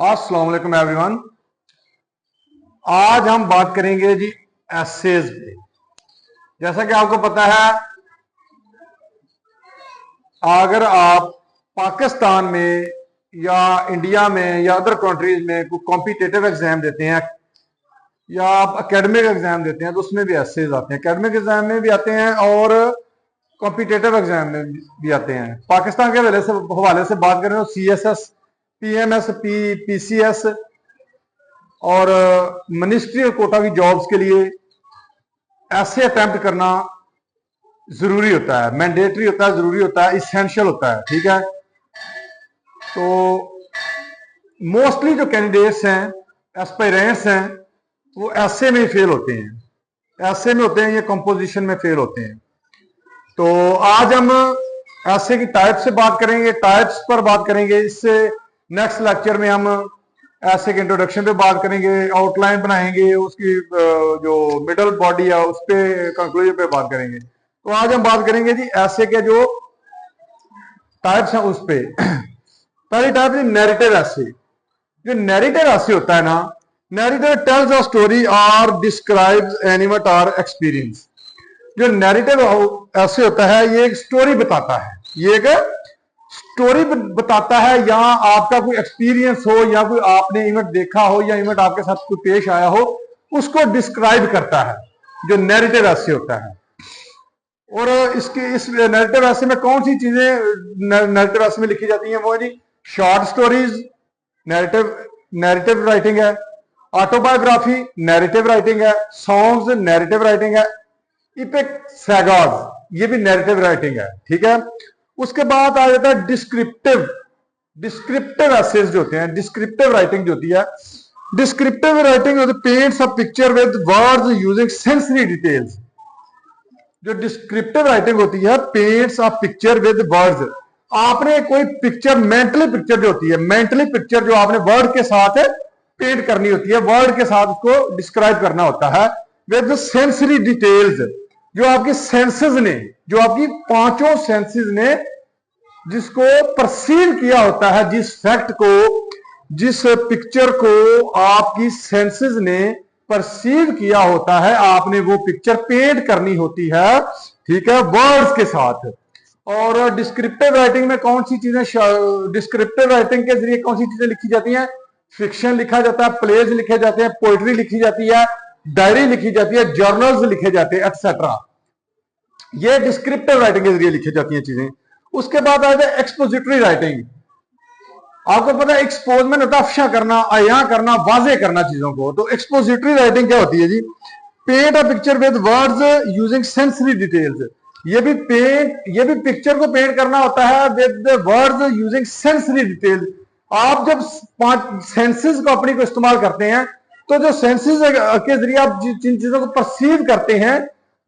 अस्सलाम वालेकुम एवरीवन। आज हम बात करेंगे जी एसेज पे। जैसा कि आपको पता है, अगर आप पाकिस्तान में या इंडिया में या अदर कंट्रीज में कोई कॉम्पिटिटिव एग्जाम देते हैं या आप एकेडमिक एग्जाम देते हैं तो उसमें भी एसेज आते हैं। एकेडमिक एग्जाम में भी आते हैं और कॉम्पिटिटिव एग्जाम में भी आते हैं। पाकिस्तान के हवाले से बात करें तो CSS, PMS, PCS और मिनिस्ट्री कोटा की जॉब्स के लिए ऐसे अटेम्प्ट करना जरूरी होता है, मैंडेटरी होता है, जरूरी होता है, इसेंशियल होता है। ठीक है, तो मोस्टली जो कैंडिडेट्स हैं, एस्पायरेंट्स हैं, वो ऐसे में फेल होते हैं, ऐसे में होते हैं, ये कंपोजिशन में फेल होते हैं। तो आज हम ऐसे की टाइप से बात करेंगे, टाइप्स पर बात करेंगे। इससे नेक्स्ट लेक्चर में हम ऐसे के इंट्रोडक्शन पे बात करेंगे, आउटलाइन बनाएंगे, उसकी जो मिडल बॉडी है उस पे, कंक्लूजन पे बात करेंगे। तो आज हम बात करेंगे जी ऐसे के जो टाइप्स हैं उस पे। पहली टाइप है नैरेटिव ऐसे। जो नैरेटिव ऐसे होता है ना, नैरेटिव टेल्स अ स्टोरी और डिस्क्राइब्स एन इवेंट और एक्सपीरियंस। जो नैरेटिव ऐसे होता है, ये एक स्टोरी बताता है, ये एक स्टोरी बताता है, या आपका कोई एक्सपीरियंस हो या कोई आपने इवेंट देखा हो या इवेंट आपके साथ कोई पेश आया हो, उसको डिस्क्राइब करता है, जो नैरेटिव ऐसे होता है। और इस नैरेटिव ऐसे में कौन सी चीजें नैरेटिव ऐसे में लिखी जाती हैं? वो जी शॉर्ट स्टोरीज नैरेटिव राइटिंग है, ऑटोबायोग्राफी नैरेटिव राइटिंग है, सॉन्ग्स नैरेटिव राइटिंग है, इपिक सैगाज ये भी नैरेटिव राइटिंग है। ठीक है, उसके बाद आ जाता है डिस्क्रिप्टिव एसेज जो होते हैं, डिस्क्रिप्टिव राइटिंग जो होती है। Descriptive writing paints a picture with words using sensory details. जो डिस्क्रिप्टिव राइटिंग होती है, paints a picture with words, आपने कोई पिक्चर, मेंटली पिक्चर जो होती है, मेंटली पिक्चर जो आपने वर्ड के साथ पेंट करनी होती है, वर्ड के साथ उसको डिस्क्राइब करना होता है विद सेंसरी डिटेल्स। जो आपकी सेंसेस ने, जो आपकी पांचों सेंसेस ने जिसको परसीव किया होता है, जिस फैक्ट को, जिस पिक्चर को आपकी सेंसेस ने परसीव किया होता है, आपने वो पिक्चर पेंट करनी होती है। ठीक है, वर्ड्स के साथ। और डिस्क्रिप्टिव राइटिंग में कौन सी चीजें, डिस्क्रिप्टिव राइटिंग के जरिए कौन सी चीजें लिखी जाती हैं? फिक्शन लिखा जाता है, प्लेज लिखे जाते हैं, पोइट्री लिखी जाती है, डायरी लिखी जाती है, जर्नल्स लिखे जाते हैं, एक्सेट्रा। ये डिस्क्रिप्टिव राइटिंग के जरिए लिखी जाती हैं चीजें। उसके बाद आ जाए एक्सपोजिटरी राइटिंग। आपको पता है एक्सपोजमेंट होता है अफशा करना, अया करना, वाजे करना चीजों को। तो एक्सपोजिटरी राइटिंग क्या होती है जी? Paint a picture with words using sensory details. ये भी पिक्चर को पेंट करना होता है with words using sensory details. आप जब पांच सेंसेस को अपनी को इस्तेमाल करते हैं, तो जो सेंसेस के जरिए आप जिन चीजों को परसीव करते हैं,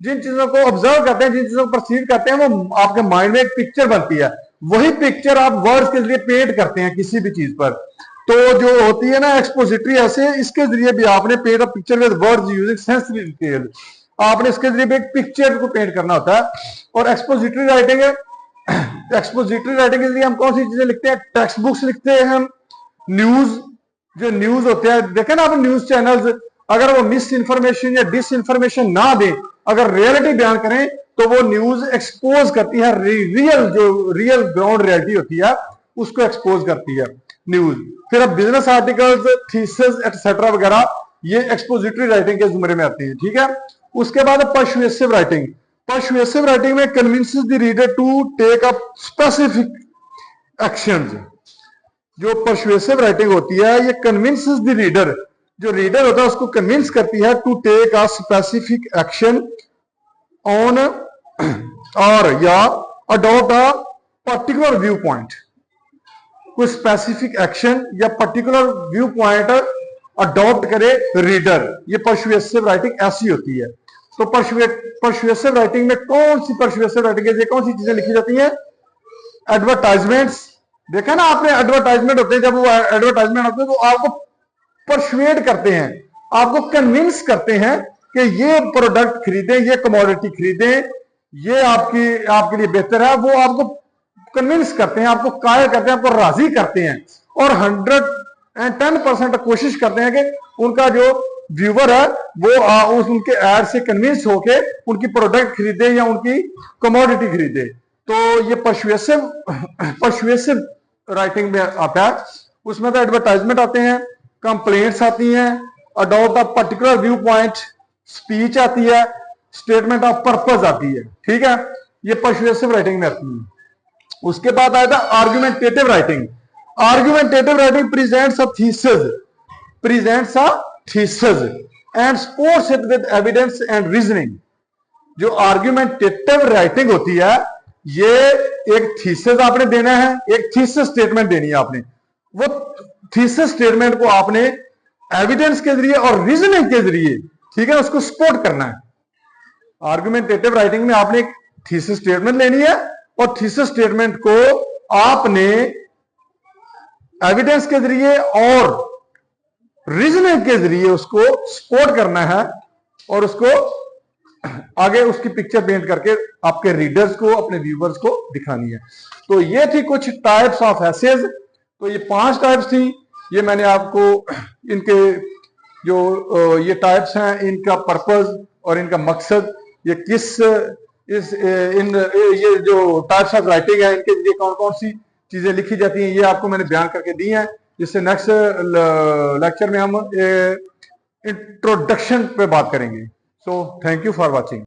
जिन चीजों को ऑब्जर्व करते हैं, जिन चीजों को परसीव करते हैं, वो आपके माइंड में एक पिक्चर बनती है। वही पिक्चर आप वर्ड्स के जरिए पेंट करते हैं किसी भी चीज पर। तो जो होती है ना एक्सपोजिटरी ऐसे, इसके जरिए भी आपने paint a picture with words using sensory detail, आपने इसके जरिए भी एक पिक्चर को पेंट करना होता है। और एक्सपोजिटरी राइटिंग है, एक्सपोजिटरी राइटिंग के जरिए हम कौन सी चीजें लिखते हैं? टेक्स्ट बुक्स लिखते हैं हम, न्यूज, जो न्यूज होते हैं, देखें ना आप न्यूज चैनल्स, अगर वो मिस इन्फॉर्मेशन या डिस इन्फॉर्मेशन ना दें, अगर रियलिटी बयान करें, तो वो न्यूज एक्सपोज करती है रियल ग्राउंड रियलिटी होती है, उसको एक्सपोज करती है न्यूज। फिर अब बिजनेस आर्टिकल्स, थीसिस एक्सेट्रा वगैरह, ये एक्सपोजिटरी राइटिंग के जुमरे में आती है। ठीक है, उसके बाद पर्सुएसिव राइटिंग। पर्सुएसिव राइटिंग में convinces the reader to take up specific actions. जो पर्सुएसिव राइटिंग होती है, ये कन्विंसेस द रीडर, जो रीडर होता है उसको कन्विंस करती है to take a specific action on और या adopt a particular view point. कोई स्पेसिफिक एक्शन या पर्टिकुलर व्यू पॉइंट अडॉप्ट करे रीडर, ये पर्सुएसिव राइटिंग ऐसी होती है। तो पर्सुएसिव राइटिंग में कौन सी पर्सुएसिव राइटिंग है, कौन सी चीजें लिखी जाती हैं? एडवर्टाइजमेंट्स, देखा ना आपने, एडवर्टाइजमेंट होते हैं, जब वो एडवर्टाइजमेंट होते हैं तो आपको परसुएड करते हैं, आपको कन्विंस करते हैं कि ये प्रोडक्ट खरीदें, ये कमोडिटी खरीदें, ये आपके लिए बेहतर है। वो आपको कन्विंस करते हैं, आपको कायल करते हैं, आपको राजी करते हैं। और 100 एंड 10% कोशिश करते हैं कि उनका जो व्यूवर है वो उस उनके एड से कन्विंस होके उनकी प्रोडक्ट खरीदे या उनकी कमोडिटी खरीदे। तो ये परसुएसिव राइटिंग में आता है। उसमें तो एडवर्टाइजमेंट आते हैं, कंप्लेंट्स आती हैं, adopt a particular view point, speech आती है, स्टेटमेंट ऑफ पर्पस आती है। ठीक है, ये परसुएसिव राइटिंग में आती है। उसके बाद आया था argumentative writing. Argumentative writing presents a thesis and supports it with evidence and reasoning. जो आर्गुमेंटेटिव राइटिंग होती है, ये एक थीसिस आपने देना है, एक थीसिस स्टेटमेंट देनी है आपने। वो थीसिस स्टेटमेंट को आपने एविडेंस के जरिए और रीजनिंग के जरिए, ठीक है, उसको सपोर्ट करना है। आर्गुमेंटेटिव राइटिंग में आपने एक थीसिस स्टेटमेंट लेनी है और थीसिस स्टेटमेंट को आपने एविडेंस के जरिए और रीजनिंग के जरिए उसको सपोर्ट करना है और उसको आगे उसकी पिक्चर पेंट करके आपके रीडर्स को, अपने व्यूवर्स को दिखानी है। तो ये थी कुछ टाइप्स ऑफ एसेज। तो ये 5 टाइप्स थी। ये मैंने आपको इनके जो ये टाइप्स हैं, इनका पर्पस और इनका मकसद, ये किस ये जो टाइप्स ऑफ राइटिंग है इनके जरिए कौन कौन सी चीजें लिखी जाती हैं, ये आपको मैंने बयान करके दी है। जिससे नेक्स्ट लेक्चर में हम इंट्रोडक्शन पे बात करेंगे। So thank you for watching.